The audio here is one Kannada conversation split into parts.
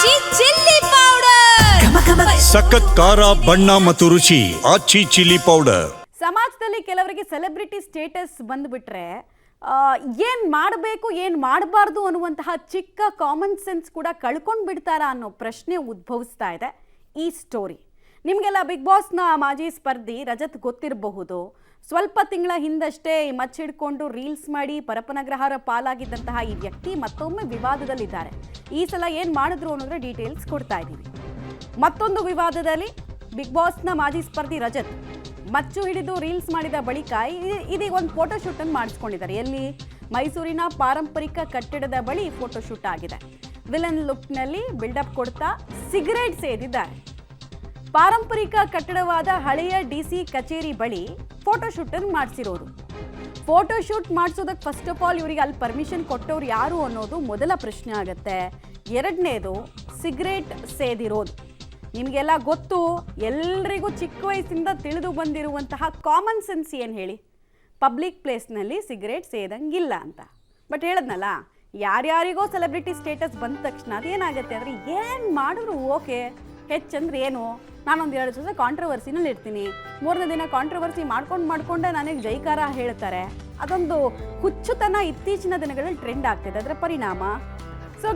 ಆಚಿ ಚಿಲ್ಲಿ ಪೌಡರ್ ಸಖತ್ ಖಾರ ಬಣ್ಣ ಮತ್ತು ರುಚಿ ಆಚಿ ಚಿಲ್ಲಿ ಪೌಡರ್. ಸಮಾಜದಲ್ಲಿ ಕೆಲವರಿಗೆ ಸೆಲೆಬ್ರಿಟಿ ಸ್ಟೇಟಸ್ ಬಂದುಬಿಟ್ರೆ ಏನು ಮಾಡಬೇಕು ಏನು ಮಾಡಬಾರ್ದು ಅನ್ನುವಂತಹ ಚಿಕ್ಕ ಕಾಮನ್ ಸೆನ್ಸ್ ಕೂಡ ಕಳ್ಕೊಂಡು ಬಿಡ್ತಾರಾ ಅನ್ನೋ ಪ್ರಶ್ನೆ ಉದ್ಭವಿಸ್ತಾ ಇದೆ ಈ ಸ್ಟೋರಿ. ನಿಮಗೆಲ್ಲ ಬಿಗ್ ಬಾಸ್ನ ಮಾಜಿ ಸ್ಪರ್ಧಿ ರಜತ್ ಗೊತ್ತಿರಬಹುದು. ಸ್ವಲ್ಪ ತಿಂಗಳ ಹಿಂದಷ್ಟೇ ಮಚ್ಚಿಡ್ಕೊಂಡು ರೀಲ್ಸ್ ಮಾಡಿ ಪರಪನಗ್ರಹರ ಪಾಲಾಗಿದ್ದಂತಹ ಈ ವ್ಯಕ್ತಿ ಮತ್ತೊಮ್ಮೆ ವಿವಾದದಲ್ಲಿದ್ದಾರೆ. ಈ ಸಲ ಏನು ಮಾಡಿದ್ರು ಅನ್ನೋದ್ರ ಡೀಟೇಲ್ಸ್ ಕೊಡ್ತಾ ಇದ್ದೀವಿ. ಮತ್ತೊಂದು ವಿವಾದದಲ್ಲಿ ಬಿಗ್ ಬಾಸ್ನ ಮಾಜಿ ಸ್ಪರ್ಧಿ ರಜತ್ ಮಚ್ಚು ಹಿಡಿದು ರೀಲ್ಸ್ ಮಾಡಿದ ಬಳಿಕ ಇದೀಗ ಒಂದು ಫೋಟೋಶೂಟನ್ನು ಮಾಡಿಸ್ಕೊಂಡಿದ್ದಾರೆ. ಎಲ್ಲಿ? ಮೈಸೂರಿನ ಪಾರಂಪರಿಕ ಕಟ್ಟಡದ ಬಳಿ ಫೋಟೋಶೂಟ್ ಆಗಿದೆ. ವಿಲನ್ ಲುಕ್ನಲ್ಲಿ ಬಿಲ್ಡಪ್ ಕೊಡ್ತಾ ಸಿಗರೇಟ್ ಸೇದಿದ್ದಾರೆ. ಪಾರಂಪರಿಕ ಕಟ್ಟಡವಾದ ಹಳೆಯ ಡಿಸಿ ಕಚೇರಿ ಬಳಿ ಫೋಟೋಶೂಟನ್ನು ಮಾಡಿಸಿರೋದು. ಫೋಟೋಶೂಟ್ ಮಾಡಿಸೋದಕ್ಕೆ ಫಸ್ಟ್ ಆಫ್ ಆಲ್ ಇವರಿಗೆ ಅಲ್ಲಿ ಪರ್ಮಿಷನ್ ಕೊಟ್ಟವ್ರು ಯಾರು ಅನ್ನೋದು ಮೊದಲ ಪ್ರಶ್ನೆ ಆಗುತ್ತೆ. ಎರಡನೇದು ಸಿಗರೇಟ್ ಸೇದಿರೋದು. ನಿಮಗೆಲ್ಲ ಗೊತ್ತು, ಎಲ್ರಿಗೂ ಚಿಕ್ಕ ವಯಸ್ಸಿಂದ ತಿಳಿದು ಬಂದಿರುವಂತಹ ಕಾಮನ್ ಸೆನ್ಸ್ ಏನು ಹೇಳಿ, ಪಬ್ಲಿಕ್ ಪ್ಲೇಸ್ನಲ್ಲಿ ಸಿಗರೇಟ್ ಸೇದಂಗಿಲ್ಲ ಅಂತ. ಬಟ್ ಹೇಳದ್ನಲ್ಲ, ಯಾರ್ಯಾರಿಗೋ ಸೆಲೆಬ್ರಿಟಿ ಸ್ಟೇಟಸ್ ಬಂದ ತಕ್ಷಣ ಅದೇನಾಗುತ್ತೆ ಅಂದರೆ ಏನು ಮಾಡಿದ್ರು ಓಕೆ, ಹೆಚ್ಚಂದ್ರೆ ಏನು, ನಾನೊಂದು 2 ದಿವಸ ಕಾಂಟ್ರವರ್ಸಿನಲ್ಲಿ ಇರ್ತೀನಿ, 3ನೇ ದಿನ ಕಾಂಟ್ರವರ್ಸಿ ಮಾಡ್ಕೊಂಡೆ ನನಗೆ ಜೈಕಾರ ಹೇಳ್ತಾರೆ. ಅದೊಂದು ಹುಚ್ಚುತನ ಇತ್ತೀಚಿನ ದಿನಗಳಲ್ಲಿ ಟ್ರೆಂಡ್ ಆಗ್ತಿದೆ. ಅದರ ಪರಿಣಾಮ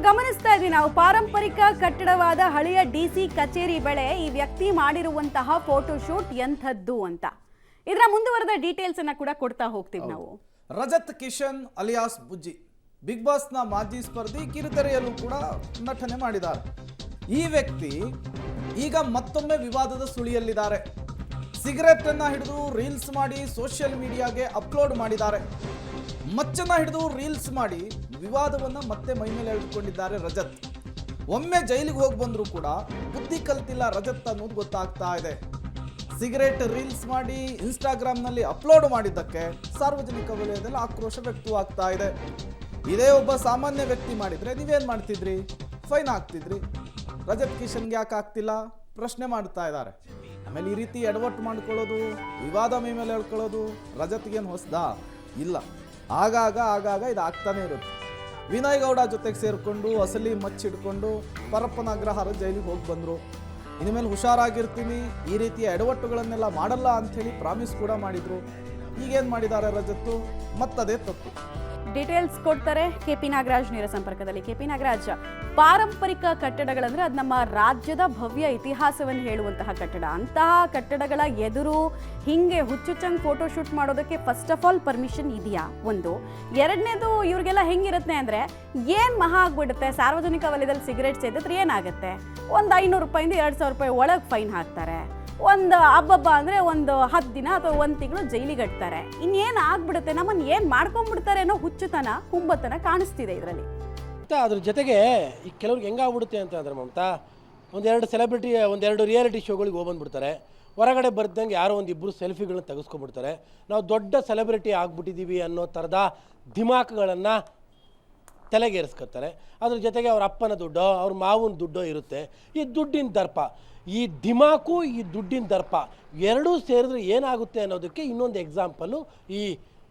ಗಮನಿಸ್ತಾ ಇದ್ದೀವಿ ನಾವು. ಪಾರಂಪರಿಕ ಕಟ್ಟಡವಾದ ಹಳೆಯ ಡಿಸಿ ಕಚೇರಿ ಬಳಿ ಈ ವ್ಯಕ್ತಿ ಮಾಡಿರುವಂತಹ ಫೋಟೋಶೂಟ್ ಎಂಥದ್ದು ಅಂತ ಇದರ ಮುಂದುವರೆದ ಡೀಟೇಲ್ಸ್ ಅನ್ನ ಕೂಡ ಕೊಡ್ತಾ ಹೋಗ್ತೀವಿ ನಾವು. ರಜತ್ ಕಿಶನ್ ಅಲಿಯಾಸ್ ಬುಜ್ಜಿ ಬಿಗ್ ಬಾಸ್ನ ಮಾಜಿ ಸ್ಪರ್ಧಿ ಕಿರುತೆರೆಯಲ್ಲೂ ಕೂಡ ನಟನೆ ಮಾಡಿದ್ದಾರೆ. ಈ ವ್ಯಕ್ತಿ ಈಗ ಮತ್ತೊಮ್ಮೆ ವಿವಾದದ ಸುಳಿಯಲ್ಲಿದ್ದಾರೆ. ಸಿಗರೆಟ್ ಅನ್ನ ಹಿಡಿದು ರೀಲ್ಸ್ ಮಾಡಿ ಸೋಷಿಯಲ್ ಮೀಡಿಯಾಗೆ ಅಪ್ಲೋಡ್ ಮಾಡಿದ್ದಾರೆ. ಮಚ್ಚನ್ನ ಹಿಡಿದು ರೀಲ್ಸ್ ಮಾಡಿ ವಿವಾದವನ್ನ ಮತ್ತೆ ಮೈಮೇಲೆ ಎಳೆದುಕೊಂಡಿದ್ದಾರೆ ರಜತ್. ಒಮ್ಮೆ ಜೈಲಿಗೆ ಹೋಗಿ ಬಂದರೂ ಕೂಡ ಬುದ್ಧಿ ಕಲ್ತಿಲ್ಲ ರಜತ್ ಅನ್ನೋದು ಗೊತ್ತಾಗ್ತಾ ಇದೆ. ಸಿಗರೆಟ್ ರೀಲ್ಸ್ ಮಾಡಿ ಇನ್ಸ್ಟಾಗ್ರಾಮ್ನಲ್ಲಿ ಅಪ್ಲೋಡ್ ಮಾಡಿದ್ದಕ್ಕೆ ಸಾರ್ವಜನಿಕ ವಲಯದಲ್ಲಿ ಆಕ್ರೋಶ ವ್ಯಕ್ತವಾಗ್ತಾ ಇದೆ. ಇದೇ ಒಬ್ಬ ಸಾಮಾನ್ಯ ವ್ಯಕ್ತಿ ಮಾಡಿದ್ರೆ ನೀವೇನು ಮಾಡ್ತಿದ್ರಿ? ಫೈನ್ ಹಾಕ್ತಿದ್ರಿ. ರಜತ್ ಕಿಶನ್ಗೆ ಯಾಕೆ ಆಗ್ತಿಲ್ಲ ಪ್ರಶ್ನೆ ಮಾಡ್ತಾ ಇದ್ದಾರೆ. ಆಮೇಲೆ ಈ ರೀತಿ ಎಡವಟ್ಟು ಮಾಡ್ಕೊಳ್ಳೋದು, ವಿವಾದ ಮೇಲೆ ಹೇಳ್ಕೊಳ್ಳೋದು ರಜತ್ಗೇನು ಹೊಸದಾ? ಇಲ್ಲ, ಆಗಾಗ ಇದು ಆಗ್ತಾನೆ ಇರುತ್ತೆ. ವಿನಯ್ ಗೌಡ ಜೊತೆಗೆ ಸೇರಿಕೊಂಡು ಅಸಲಿ ಮಚ್ಚಿಡ್ಕೊಂಡು ಪರಪ್ಪನಗ್ರಹಾರ ಜೈಲಿಗೆ ಹೋಗಿ ಬಂದರು. ಇನ್ಮೇಲೆ ಹುಷಾರಾಗಿರ್ತೀನಿ, ಈ ರೀತಿಯ ಎಡವಟ್ಟುಗಳನ್ನೆಲ್ಲ ಮಾಡಲ್ಲ ಅಂಥೇಳಿ ಪ್ರಾಮಿಸ್ ಕೂಡ ಮಾಡಿದರು. ಈಗೇನು ಮಾಡಿದ್ದಾರೆ ರಜತ್ತು? ಮತ್ತದೇ ತಪ್ಪು. ಡೀಟೇಲ್ಸ್ ಕೊಡ್ತಾರೆ KP ನಾಗರಾಜ್ ನೇರ ಸಂಪರ್ಕದಲ್ಲಿ. KP ನಾಗರಾಜ್, ಪಾರಂಪರಿಕ ಕಟ್ಟಡಗಳಂದ್ರೆ ಅದು ನಮ್ಮ ರಾಜ್ಯದ ಭವ್ಯ ಇತಿಹಾಸವನ್ನು ಹೇಳುವಂತಹ ಕಟ್ಟಡ. ಅಂತಹ ಕಟ್ಟಡಗಳ ಎದುರು ಹಿಂಗೆ ಹುಚ್ಚುಚ್ಚಂಗ್ ಫೋಟೋಶೂಟ್ ಮಾಡೋದಕ್ಕೆ ಫಸ್ಟ್ ಆಫ್ ಆಲ್ ಪರ್ಮಿಷನ್ ಇದೆಯಾ? ಒಂದು. ಎರಡನೇದು, ಇವ್ರಿಗೆಲ್ಲ ಹೆಂಗಿರುತ್ತೆ ಅಂದರೆ ಏನು ಮಹಾ ಆಗ್ಬಿಡುತ್ತೆ, ಸಾರ್ವಜನಿಕ ವಲಯದಲ್ಲಿ ಸಿಗರೇಟ್ ಸೇದಿದ್ರೆ ಏನಾಗುತ್ತೆ, ಒಂದು 500 ರೂಪಾಯಿಂದ 2000 ರೂಪಾಯಿ ಒಳಗೆ ಫೈನ್ ಹಾಕ್ತಾರೆ. ಒಂದು ಹಬ್ಬ ಅಂದರೆ ಒಂದು 10 ದಿನ ಅಥವಾ 1 ತಿಂಗಳು ಜೈಲಿಗೆ ಇಡ್ತಾರೆ. ಇನ್ನೇನು ಆಗ್ಬಿಡುತ್ತೆ, ನಮ್ಮನ್ನು ಏನು ಮಾಡ್ಕೊಂಡ್ಬಿಡ್ತಾರೆ ಅನ್ನೋ ಹುಚ್ಚುತನ ಹುಂಬತನ ಕಾಣಿಸ್ತಿದೆ ಇದರಲ್ಲಿ. ಅದ್ರ ಜೊತೆಗೆ ಈ ಕೆಲವ್ರಿಗೆ ಹೆಂಗಾಗ್ಬಿಡುತ್ತೆ ಅಂತ ಅಂದರೆ ಮಮತಾ, ಒಂದೆರಡು ಸೆಲೆಬ್ರಿಟಿ ಒಂದೆರಡು ರಿಯಾಲಿಟಿ ಶೋಗಳಿಗೆ ಹೋಗ್ಬಂದ್ಬಿಡ್ತಾರೆ. ಹೊರಗಡೆ ಬರ್ದಂಗೆ ಯಾರೋ ಒಂದಿಬ್ಬರು ಸೆಲ್ಫಿಗಳನ್ನ ತೆಗೆಸ್ಕೊಂಡ್ಬಿಡ್ತಾರೆ. ನಾವು ದೊಡ್ಡ ಸೆಲೆಬ್ರಿಟಿ ಆಗ್ಬಿಟ್ಟಿದ್ದೀವಿ ಅನ್ನೋ ಥರದ ದಿಮಾಕ್ಗಳನ್ನು ತಲೆಗೇರಿಸ್ಕೊತಾರೆ. ಅದ್ರ ಜೊತೆಗೆ ಅವ್ರ ಅಪ್ಪನ ದುಡ್ಡೋ ಅವ್ರ ಮಾವನ ದುಡ್ಡೋ ಇರುತ್ತೆ. ಈ ದುಡ್ಡಿನ ದರ್ಪ, ಈ ದಿಮಾಕು, ಈ ದುಡ್ಡಿನ ದರ್ಪ ಎರಡೂ ಸೇರಿದ್ರೆ ಏನಾಗುತ್ತೆ ಅನ್ನೋದಕ್ಕೆ ಇನ್ನೊಂದು ಎಕ್ಸಾಂಪಲು ಈ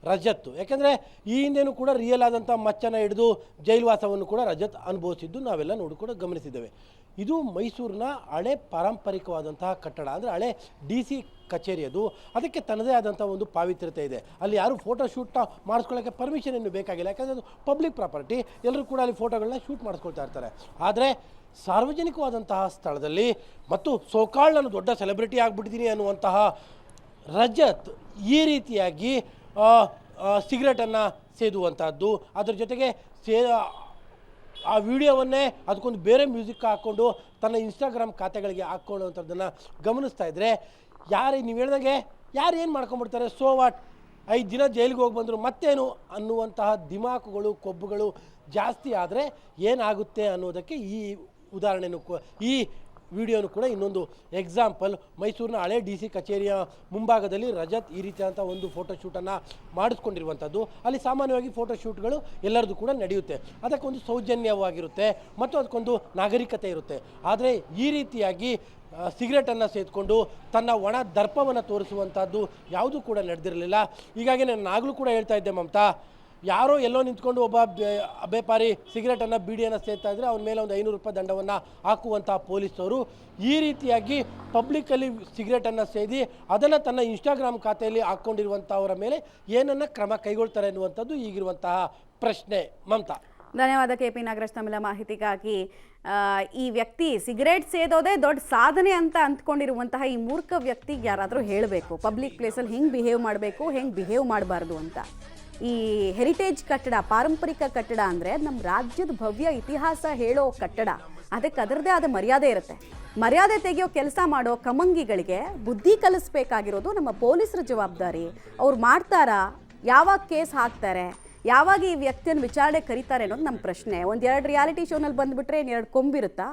ರಜತ್ತು. ಯಾಕೆಂದರೆ ಈ ಹಿಂದೆನೂ ಕೂಡ ರಿಯಲ್ ಆದಂಥ ಮಚ್ಚನ ಹಿಡಿದು ಜೈಲುವಾಸವನ್ನು ಕೂಡ ರಜತ್ ಅನುಭವಿಸಿದ್ದು ನಾವೆಲ್ಲ ನೋಡಿ ಕೂಡ ಗಮನಿಸಿದ್ದೇವೆ. ಇದು ಮೈಸೂರಿನ ಹಳೆ ಪಾರಂಪರಿಕವಾದಂತಹ ಕಟ್ಟಡ, ಅಂದರೆ ಹಳೆ DC ಕಚೇರಿ. ಅದು ಅದಕ್ಕೆ ತನ್ನದೇ ಆದಂಥ ಒಂದು ಪಾವಿತ್ರ್ಯತೆ ಇದೆ. ಅಲ್ಲಿ ಯಾರು ಫೋಟೋಶೂಟ್ ಮಾಡಿಸ್ಕೊಳ್ಳೋಕ್ಕೆ ಪರ್ಮಿಷನ್ ಏನು ಬೇಕಾಗಿಲ್ಲ, ಯಾಕಂದರೆ ಅದು ಪಬ್ಲಿಕ್ ಪ್ರಾಪರ್ಟಿ. ಎಲ್ಲರೂ ಕೂಡ ಅಲ್ಲಿ ಫೋಟೋಗಳನ್ನ ಶೂಟ್ ಮಾಡಿಸ್ಕೊಳ್ತಾ ಇರ್ತಾರೆ. ಆದರೆ ಸಾರ್ವಜನಿಕವಾದಂತಹ ಸ್ಥಳದಲ್ಲಿ ಮತ್ತು ಸೋಕಾಳ್ ನಾನು ದೊಡ್ಡ ಸೆಲೆಬ್ರಿಟಿ ಆಗಿಬಿಟ್ಟಿದ್ದೀನಿ ಅನ್ನುವಂತಹ ರಜತ್ ಈ ರೀತಿಯಾಗಿ ಸಿಗರೇಟನ್ನು ಸೇದುವಂಥದ್ದು, ಅದ್ರ ಜೊತೆಗೆ ಆ ವಿಡಿಯೋವನ್ನೇ ಅದಕ್ಕೊಂದು ಬೇರೆ ಮ್ಯೂಸಿಕ್ ಹಾಕ್ಕೊಂಡು ತನ್ನ ಇನ್ಸ್ಟಾಗ್ರಾಮ್ ಖಾತೆಗಳಿಗೆ ಹಾಕ್ಕೊಳ್ಳುವಂಥದ್ದನ್ನು ಗಮನಿಸ್ತಾ ಇದ್ದರೆ ನೀವು ಹೇಳ್ದಂಗೆ ಯಾರು ಏನು ಮಾಡ್ಕೊಂಡ್ಬಿಡ್ತಾರೆ, ಸೋ ವಾಟ್, 5 ದಿನ ಜೈಲಿಗೆ ಹೋಗಿ ಬಂದರು ಮತ್ತೇನು ಅನ್ನುವಂತಹ ದಿಮಾಕುಗಳು, ಕೊಬ್ಬುಗಳು ಜಾಸ್ತಿ ಆದರೆ ಏನಾಗುತ್ತೆ ಅನ್ನೋದಕ್ಕೆ ಈ ಉದಾಹರಣೆನೂ ಈ ವಿಡಿಯೋನು ಕೂಡ ಇನ್ನೊಂದು ಎಕ್ಸಾಂಪಲ್. ಮೈಸೂರಿನ ಹಳೆ DC ಕಚೇರಿಯ ಮುಂಭಾಗದಲ್ಲಿ ರಜತ್ ಈ ರೀತಿಯಾದಂಥ ಒಂದು ಫೋಟೋಶೂಟನ್ನು ಮಾಡಿಸ್ಕೊಂಡಿರುವಂಥದ್ದು. ಅಲ್ಲಿ ಸಾಮಾನ್ಯವಾಗಿ ಫೋಟೋಶೂಟ್ಗಳು ಎಲ್ಲರದು ಕೂಡ ನಡೆಯುತ್ತೆ. ಅದಕ್ಕೊಂದು ಸೌಜನ್ಯವಾಗಿರುತ್ತೆ ಮತ್ತು ಅದಕ್ಕೊಂದು ನಾಗರಿಕತೆ ಇರುತ್ತೆ. ಆದರೆ ಈ ರೀತಿಯಾಗಿ ಸಿಗರೇಟನ್ನು ಸೇದ್ಕೊಂಡು ತನ್ನ ಒಣ ದರ್ಪವನ್ನು ತೋರಿಸುವಂಥದ್ದು ಯಾವುದೂ ಕೂಡ ನಡೆದಿರಲಿಲ್ಲ. ಹೀಗಾಗಿ ನಾನು ಆಗಲೂ ಕೂಡ ಹೇಳ್ತಾ ಇದ್ದೆ ಮಮತಾ, ಯಾರೋ ಎಲ್ಲೋ ನಿಂತ್ಕೊಂಡು ಒಬ್ಬ ಬೇಪಾರಿ ಸಿಗರೇಟನ್ನು ಬೀಡಿಯನ್ನು ಸೇರ್ತಾ ಇದ್ರೆ ಅವನ ಮೇಲೆ ಒಂದು 500 ರೂಪಾಯಿ ದಂಡವನ್ನು ಹಾಕುವಂಥ ಪೊಲೀಸರು ಈ ರೀತಿಯಾಗಿ ಪಬ್ಲಿಕ್ಕಲ್ಲಿ ಸಿಗರೇಟನ್ನು ಸೇದಿ ಅದನ್ನು ತನ್ನ ಇನ್ಸ್ಟಾಗ್ರಾಮ್ ಖಾತೆಯಲ್ಲಿ ಹಾಕ್ಕೊಂಡಿರುವಂಥವರ ಮೇಲೆ ಏನನ್ನು ಕ್ರಮ ಕೈಗೊಳ್ತಾರೆ ಅನ್ನುವಂಥದ್ದು ಈಗಿರುವಂತಹ ಪ್ರಶ್ನೆ. ಮಮತಾ. ಧನ್ಯವಾದ KP ನಾಗರಾಜ್ ತಮ್ಮೆಲ್ಲ ಮಾಹಿತಿಗಾಗಿ. ಈ ವ್ಯಕ್ತಿ ಸಿಗರೇಟ್ ಸೇದೋದೇ ದೊಡ್ಡ ಸಾಧನೆ ಅಂತ ಅಂದ್ಕೊಂಡಿರುವಂತಹ ಈ ಮೂರ್ಖ ವ್ಯಕ್ತಿಗೆ ಯಾರಾದರೂ ಹೇಳಬೇಕು ಪಬ್ಲಿಕ್ ಪ್ಲೇಸಲ್ಲಿ ಹೆಂಗೆ ಬಿಹೇವ್ ಮಾಡಬೇಕು, ಹೆಂಗೆ ಬಿಹೇವ್ ಮಾಡಬಾರ್ದು ಅಂತ. ಈ ಹೆರಿಟೇಜ್ ಕಟ್ಟಡ, ಪಾರಂಪರಿಕ ಕಟ್ಟಡ ಅಂದರೆ ನಮ್ಮ ರಾಜ್ಯದ ಭವ್ಯ ಇತಿಹಾಸ ಹೇಳೋ ಕಟ್ಟಡ. ಅದಕ್ಕೆ ಅದರದ್ದೇ ಆದ ಮರ್ಯಾದೆ ಇರುತ್ತೆ. ಮರ್ಯಾದೆ ತೆಗೆಯೋ ಕೆಲಸ ಮಾಡೋ ಕಮಂಗಿಗಳಿಗೆ ಬುದ್ಧಿ ಕಲಿಸ್ಬೇಕಾಗಿರೋದು ನಮ್ಮ ಪೊಲೀಸರ ಜವಾಬ್ದಾರಿ. ಅವ್ರು ಮಾಡ್ತಾರಾ? ಯಾವಾಗ ಕೇಸ್ ಹಾಕ್ತಾರೆ? ಯಾವಾಗ ಈ ವ್ಯಕ್ತಿಯನ್ನು ವಿಚಾರಣೆ ಕರೀತಾರೆ ಅನ್ನೋದು ನಮ್ಮ ಪ್ರಶ್ನೆ. ಒಂದೆರಡು ರಿಯಾಲಿಟಿ ಶೋನಲ್ಲಿ ಬಂದುಬಿಟ್ರೆ ಇನ್ನೆರಡು ಕೊಂಬಿರುತ್ತಾ?